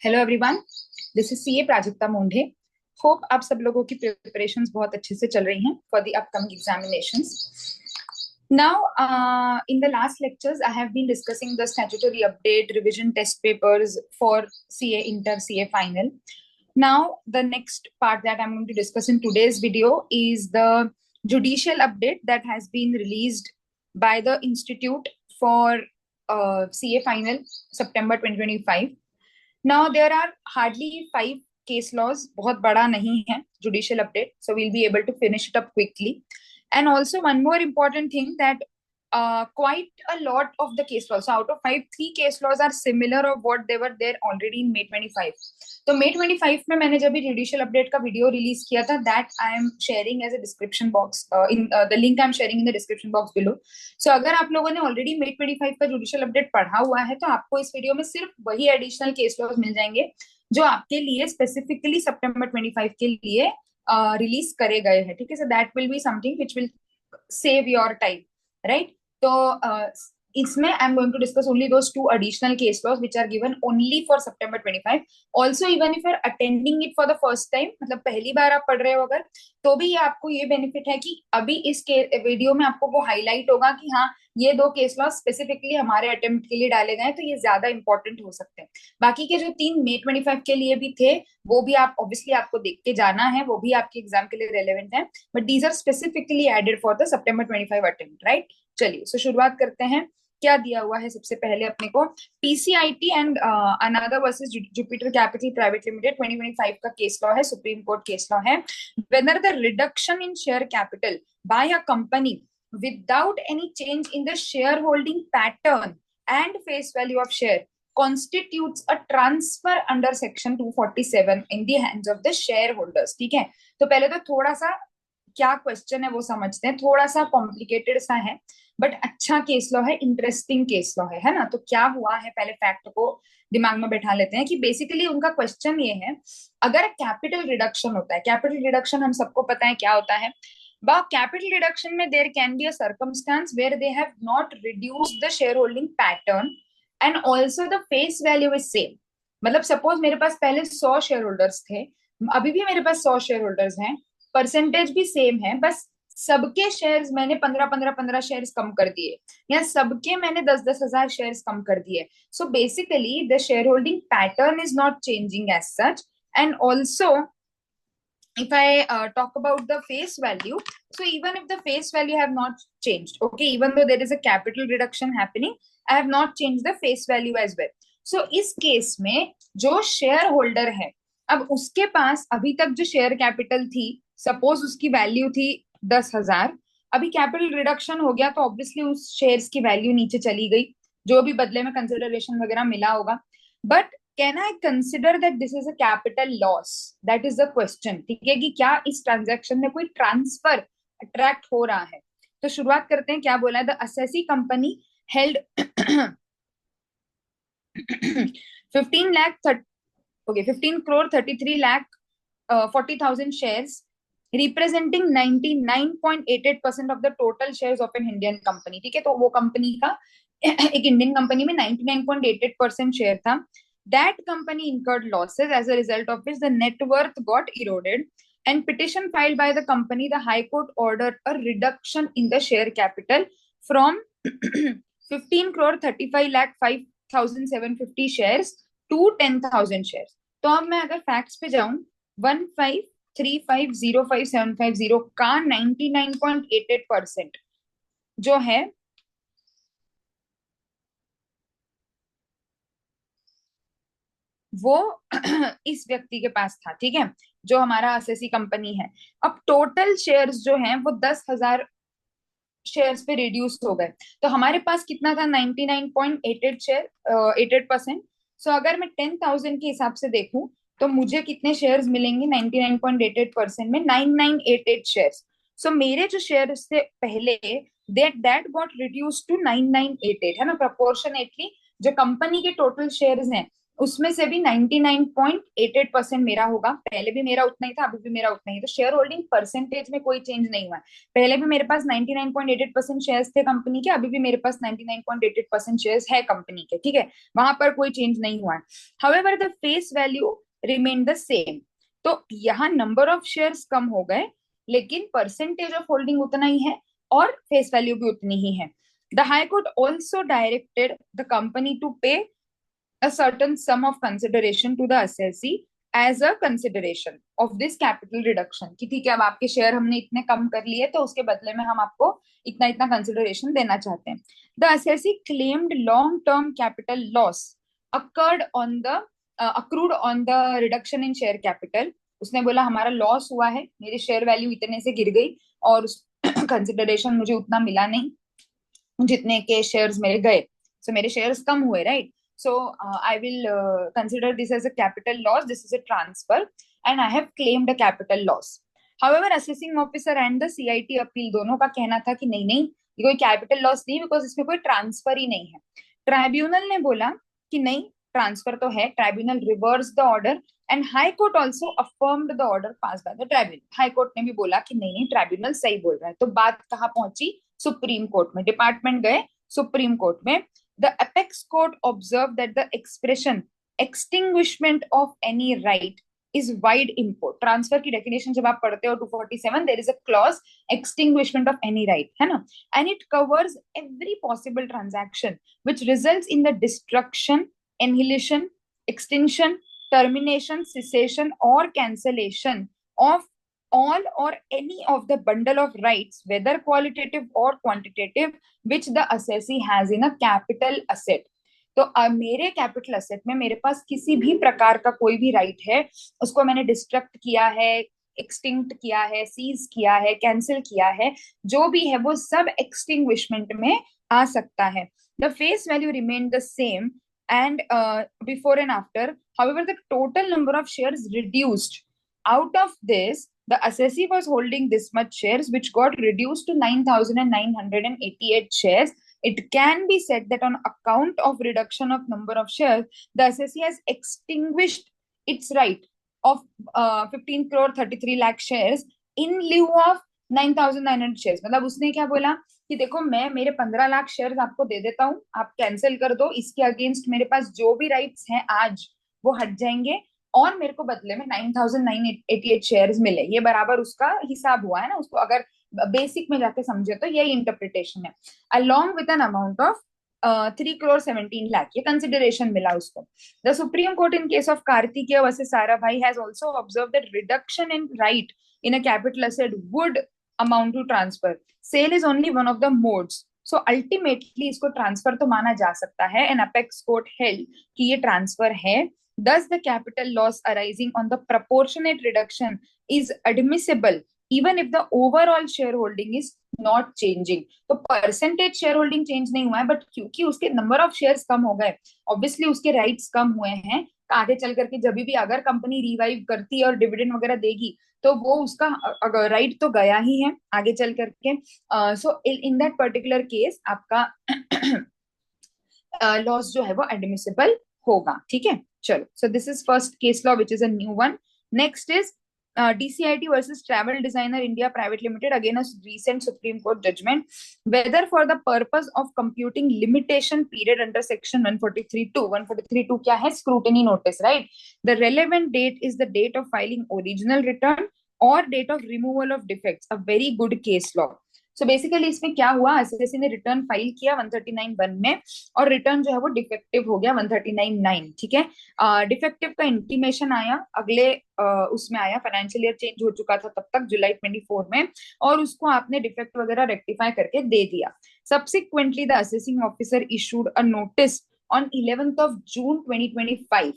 Hello everyone, this is CA Prajakta Mondhe. Hope आप सब लोगों की प्रिपरेशंस बहुत अच्छे से चल रही हैं for the upcoming examinations. Now, in the last lectures, I have been discussing the statutory update, revision test papers for CA Inter, CA Final. Now, the next part that I'm going to discuss in today's video is the judicial update that has been released by the Institute for CA Final September 2025. Now, there are hardly 5 case laws, बहुत बड़ा नहीं है judicial update, so we'll be able to finish it up quickly. And also one more important thing that quite a lot of the case laws, so out of 3 case laws are similar of what they were there already in May 25. तो May 25 में मैंने जब भी judicial update का video release किया था, that I am sharing as a description box, in the link I am sharing in the description box below. So अगर आप लोगों ने ऑलरेडी May 25 का judicial update पढ़ा हुआ है, तो आपको इस वीडियो में सिर्फ वही एडिशनल केस लॉज मिल जाएंगे जो आपके लिए स्पेसिफिकली सितंबर 25 के लिए रिलीज करे गए हैं। ठीक है, so that will be something which will save your time, right? तो इसमें I am going to discuss only those 2 additional case laws which are given only for September 25. Also, even if you're attending it for the first time, मतलब पहली बार आप पढ़ रहे हो अगर, तो भी आपको ये बेनिफिट है कि अभी इस वीडियो में आपको वो हाईलाइट होगा कि हाँ, ये 2 केस लॉ स्पेसिफिकली हमारे अटेम्प्ट के लिए डाले गए, तो ये ज्यादा इंपॉर्टेंट हो सकते हैं। बाकी के जो 3 May 25 के लिए भी थे, वो भी आप ऑब्वियसली आपको देख के जाना है, वो भी आपके एग्जाम के लिए रेलेवेंट है, but these are specifically added for the September 25 attempt, right? चलिए, सो शुरुआत करते हैं। क्या दिया हुआ है सबसे पहले अपने को? PCIT and another versus Jupiter capital private limited 2025 का केस लॉ है, सुप्रीम कोर्ट केस लॉ है। Whether the reduction in share capital by a company without any change in the shareholding pattern and face value of share constitutes a transfer under section 247 in the hands of the shareholders. ठीक है, तो पहले तो थोड़ा सा क्या question है वो समझते हैं, थोड़ा सा कॉम्प्लिकेटेड सा है, बट अच्छा केस लॉ है, इंटरेस्टिंग केस लॉ है ना? तो क्या हुआ है, पहले फैक्ट को दिमाग में बैठा लेते हैं कि बेसिकली उनका क्वेश्चन ये है, अगर कैपिटल रिडक्शन होता है, कैपिटल रिडक्शन हम सबको पता है क्या होता है। But capital reduction में there can be a circumstance where they have not reduced the shareholding pattern and also the face value is same. मतलब सपोज मेरे पास पहले 100 शेयर होल्डर्स थे, अभी भी मेरे पास 100 शेयर होल्डर्स हैं, परसेंटेज भी सेम है, बस सबके शेयर्स मैंने 15 शेयर्स कम कर दिए, या सबके मैंने 10 हजार शेयर्स कम कर दिए। So basically the share holding pattern is not changing as such. And also if I talk about the face value, so even if the face value have not changed, okay, even though there is a capital reduction happening, I have not changed the face value as well. So इस case में जो share holder है, अब उसके पास अभी तक जो share capital थी, सपोज उसकी वैल्यू थी 10,000, अभी कैपिटल रिडक्शन हो गया तो ऑब्वियसली उस शेयर्स की वैल्यू नीचे चली गई, जो भी बदले में कंसिडरेशन वगैरह मिला होगा। But can I consider that this is a capital loss? That is the question. ठीक है, कि क्या इस ट्रांजैक्शन में कोई ट्रांसफर अट्रैक्ट हो रहा है? तो शुरुआत करते हैं, क्या बोला है? The assessee company held 15 lakh okay 15 crore 33 lakh 40,000 shares representing 99.88% of the total shares of an Indian company. ठीक है, तो वो कंपनी का एक इंडियन कंपनी में 99.88% शेयर था। That company incurred losses as a result of which the net worth got eroded, and petition filed by the company, the High Court ordered a reduction in the share capital from 15 crore 35 lakh 5,750 shares to 10,000 shares. तो अब मैं अगर facts पे जाऊं, 153505750 का 99.88% जो है वो इस व्यक्ति के पास था। ठीक है, जो हमारा असेसी कंपनी है। अब टोटल शेयर्स जो हैं वो 10,000 शेयर्स पे रिड्यूस हो गए, तो हमारे पास कितना था? 99.88 शेयर 88%। सो अगर मैं 10,000 के हिसाब से देखूं तो मुझे कितने शेयर्स मिलेंगे? 99.88% में 9988 शेयर्स। सो मेरे जो शेयर्स थे पहले, दैट गॉट रिड्यूस टू 9988, है ना? प्रोपोर्शनेटली जो कंपनी के टोटल शेयर्स हैं उसमें से भी 99.88% मेरा होगा। पहले भी मेरा उतना ही था, अभी भी मेरा उतना ही। तो शेयर होल्डिंग परसेंटेज में कोई चेंज नहीं हुआ है। पहले भी मेरे पास 99.88% शेयर्स थे कंपनी के, अभी भी मेरे पास 99.88% शेयर्स है कंपनी के, ठीक है, वहां पर कोई चेंज नहीं हुआ है। However the face value remain the same. तो यहाँ नंबर ऑफ शेयर्स कम हो गए, लेकिन परसेंटेज ऑफ होल्डिंग उतना ही है और फेस वैल्यू भी उतनी ही है। The high court also directed the company to pay a certain sum of consideration to the assessee as a consideration of this capital reduction, कि ठीक है अब आपके शेयर हमने इतने कम कर लिए तो उसके बदले में हम आपको इतना इतना कंसिडरेशन देना चाहते हैं। The assessee claimed long term capital loss occurred on the accrued on the reduction in share capital। उसने बोला हमारा लॉस हुआ है, मेरी शेयर वैल्यू इतने से गिर गई और उस कंसिडरेशन मुझे उतना मिला नहीं जितने के शेयर्स मेरे गए, सो मेरे शेयर्स कम हुए, right. So I will consider this as a capital loss. This is a transfer, and I have claimed a capital loss. However, assessing officer and the CIT appeal दोनों का कहना था कि नहीं नहीं, ये कोई capital loss नहीं, बिकॉज इसमें कोई ट्रांसफर ही नहीं है। ट्राइब्यूनल ने बोला कि नहीं, ट्रांसफर तो है। Tribunal reverse the order and high court also affirmed the order pass by the tribunal. High court ने भी बोला कि नहीं नहीं, ट्राइब्यूनल सही बोल रहा है। तो बात कहाँ पहुंची? सुप्रीम कोर्ट में। डिपार्टमेंट गए सुप्रीम कोर्ट में। The apex court observed that the expression extinguishment of any right is wide import। Transfer की डेफिनेशन जब आप पढ़ते हो 247, there is a clause extinguishment of any right, है ना, and it covers every possible transaction which results in the destruction, annihilation, extinction, termination, cessation or cancellation of all or any of the bundle of rights, whether qualitative or quantitative, which the assessee has in a capital asset। तो मेरे capital asset में मेरे पास किसी भी प्रकार का कोई भी राइट है, उसको मैंने डिस्ट्रक्ट किया है, एक्सटिंक्ट किया है, सीज किया है, कैंसिल किया है, जो भी है वो सब एक्सटिंग्विशमेंट में आ सकता है। The face value remain the same and before and after, however the total number of shares reduced। Out of this, the assessee was holding this much shares, which got reduced to 9,988 shares। It can be said that on account of reduction of number of shares, the assessee has extinguished its right of 15 crore 33 lakh shares in lieu of 9,900 shares। मतलब उसने क्या बोला कि देखो मैं मेरे 15 lakh shares आपको दे देता हूँ, आप कैंसिल कर दो, इसके अगेंस्ट मेरे पास जो भी राइट्स हैं आज वो हट जाएंगे और मेरे को बदले में 9,988 शेयर्स मिले। ये बराबर उसका हिसाब हुआ है ना, उसको अगर बेसिक में जाके समझे तो यही इंटरप्रिटेशन है। Along with an amount of 3 crore 17 lakh, ये कंसिडरेशन मिला उसको। The supreme court in case of Kartikeya versus Sarabhai has also observed that reduction in right in a capital asset would amount to transfer। Sale is only one of the modes, so ultimately इसको transfer तो माना जा सकता है। And apex court held कि ये transfer है। Thus the capital loss arising on the proportionate reduction is admissible even if the overall shareholding is not changing। तो परसेंटेज शेयर होल्डिंग चेंज नहीं हुआ है, बट क्योंकि उसके नंबर ऑफ शेयर्स कम हो गए, ऑब्वियसली उसके राइट्स कम हुए हैं। आगे चल करके जब भी अगर कंपनी रिवाइव करती है और डिविडेंड वगैरह देगी तो वो उसका राइट तो गया ही है आगे चल करके। सो इन दैट पर्टिकुलर केस आपका लॉस जो है वो एडमिसिबल होगा, ठीक है। चलो, so this is first case law which is a new one. Next is DCIT versus Travel Designer India Private Limited, again a recent Supreme Court judgment, whether for the purpose of computing limitation period under section 143(2), 143(2 क्या है? Scrutiny notice, right? The relevant date is the date of filing original return or date of removal of defects, a very good case law। So basically इसमें क्या हुआ, SSC ने return file किया 139(1) में और return जो है वो डिफेक्टिव हो गया 139(9), ठीक है। डिफेक्टिव का इंटीमेशन आया अगले उसमें आया, फाइनेंशियल ईयर चेंज हो चुका था तब तक जुलाई 24 में, और उसको आपने डिफेक्ट वगैरह रेक्टिफाई करके दे दिया। Subsequently the assessing officer issued a notice on 11th June 2025,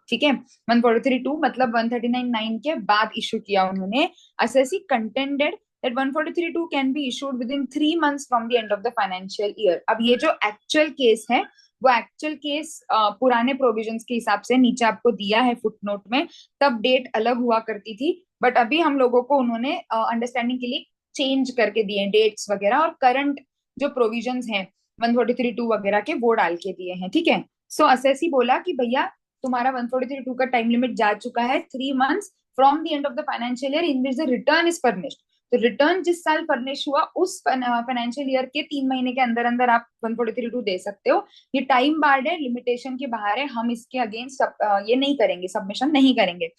ठीक है। 143(2) मतलब 139(9) के बाद इशू किया उन्होंने। Assessee contended that 143(2) can be issued within 3 months from the end of the financial year। अब ये जो एक्चुअल केस है वो एक्चुअल केस पुराने प्रोविजंस के हिसाब से नीचे आपको दिया है फुटनोट में, तब डेट अलग हुआ करती थी, बट अभी हम लोगों को उन्होंने अंडरस्टैंडिंग के लिए चेंज करके दिए डेट्स वगैरह, और करंट जो प्रोविजंस हैं 143(2) वगैरह के वो डाल के दिए हैं, ठीक है। सो असेसी बोला कि भैया तुम्हारा 143(2) का टाइम लिमिट जा चुका है 3 months from the end of the financial year in which the return is furnished. तो रिटर्न जिस साल फर्निश हुआ उस फाइनेंशियल ईयर के 3 महीने के अंदर अंदर आप 143(2) दे सकते हो। ये टाइम बार्ड है, लिमिटेशन के बाहर है, हम इसके अगेंस्ट ये नहीं करेंगे, सबमिशन नहीं करेंगे।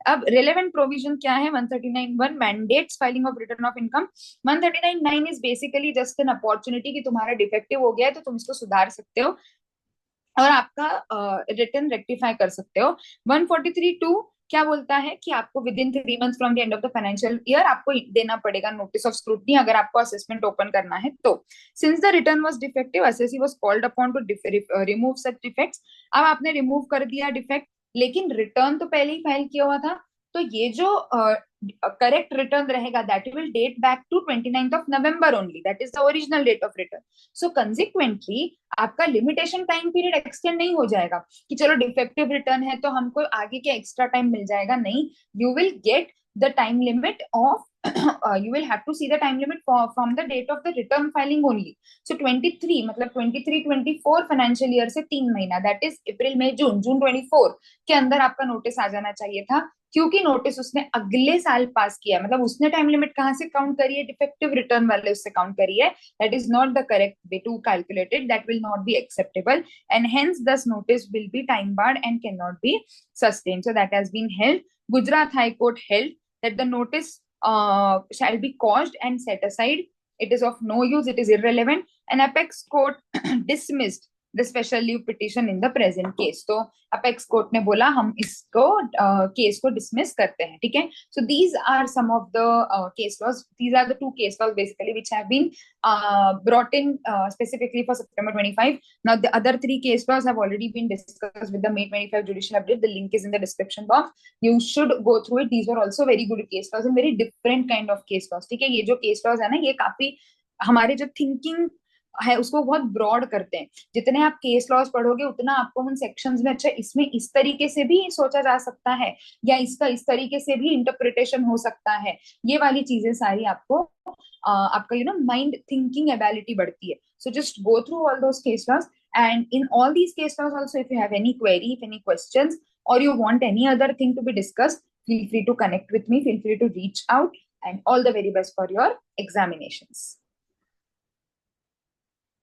अब रिलेवेंट प्रोविजन क्या है? 139(1) mandates filing of return of income. 139(9) is basically just an opportunity कि तुम्हारा डिफेक्टिव हो गया है तो तुम इसको सुधार सकते हो और आपका रिटर्न रेक्टिफाई कर सकते हो। 143(2) क्या बोलता है कि आपको with in 3 months from the end of the financial year आपको देना पड़ेगा नोटिस ऑफ स्क्रूटनी अगर आपको असेसमेंट ओपन करना है तो। Since the return was defective, assessee was called upon two remove such defects. अब आपने रिमूव कर दिया डिफेक्ट, लेकिन रिटर्न तो पहले ही फाइल किया हुआ था, तो ये जो करेक्ट रिटर्न रहेगा that will date back to 29th November only, that is the original date of return. So consequently आपका लिमिटेशन टाइम पीरियड एक्सटेंड नहीं हो जाएगा कि चलो डिफेक्टिव रिटर्न है तो हमको आगे के एक्स्ट्रा टाइम मिल जाएगा, नहीं। You will get the time limit of you will have to see the time limit from the date of the return filing only. So 23 मतलब 23-24 फाइनेंशियल ईयर से 3 महीना, दैट इज अप्रैल मई जून, जून 24 के अंदर आपका नोटिस आ जाना चाहिए था, क्योंकि नोटिस उसने अगले साल पास किया। मतलब उसने टाइम लिमिट कहां से काउंट करी है? डिफेक्टिव रिटर्न वाले उससे काउंट करी है। That is not the correct way to calculate it, that will not be acceptable and hence this notice will be time barred and can not be sustained. So that has been held. Gujarat high court held that the notice shall be caused and set aside. It is of no use, it is irrelevant, and apex court dismissed the special leave petition in the present case. तो apex court ने बोला हम इसको case को dismiss करते हैं, ठीक है। So these are some of the case laws. These are the 2 case laws basically which have been brought in specifically for September 25. Now the other 3 case laws have already been discussed with the May 25 judicial update. The link is in the description box. You should go through it. These were also very good case laws and very different kind of case laws, ठीक है। ये जो case laws है ना, ये काफी हमारे जो थिंकिंग है उसको बहुत ब्रॉड करते हैं। जितने आप केस लॉज पढ़ोगे उतना आपको उन सेक्शंस में अच्छा इसमें इस तरीके से भी सोचा जा सकता है या इसका इस तरीके से भी इंटरप्रिटेशन हो सकता है, ये वाली चीजें सारी आपको आपका माइंड थिंकिंग एबिलिटी बढ़ती है। So just go through all those case laws and in all these case laws also, if you have any query, if any questions, or you want any other thing to be discussed, feel free to connect with me, feel free to reach out, and all the very best for your examinations.